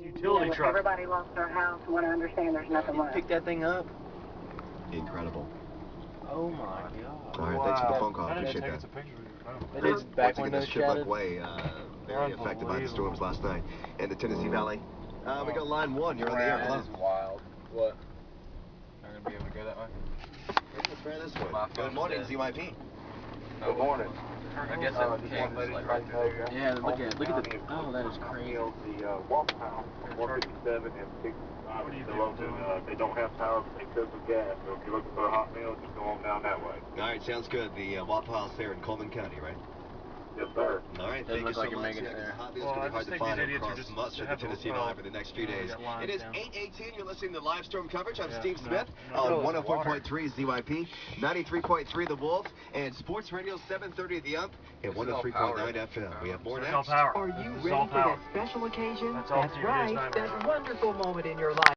Utility truck. Everybody lost their house. What I understand, there's nothing left. Pick that thing up. Incredible. Oh my god. All right, thanks for the phone call. Appreciate that. His back Once again, window this Shipwreck shattered. Way, very affected by the storms last night in the Tennessee Valley. We got line one. You're on the air. Hello. This is wild. What? Not gonna be able to go that way. Let's try this one. Good morning, ZYP. Good morning. I guess that came like right there. Yeah, look at the. Oh, that is crazy. The Waffle House, 157 and 65 is still open. They don't have power, but they cook with gas. So if you're looking for a hot meal, just go on down that way. All right, sounds good. The Waffle House there in Coleman County, right? Yes, sir. All right, Doesn't thank you look so like you're much. making it Yeah, 'cause there. the hot meal's going to be hard to find across much of the Tennessee Valley for the next few days. It is 8:18. You're listening to live storm coverage. I'm Steve Smith on 104.3 ZYP, 93.3 The Wolf, and Sports Radio 730 The Ump, and 103.9 FM. We have more next. Power. Are you ready for that special occasion? That's all That's TV is right. not That wonderful moment in your life.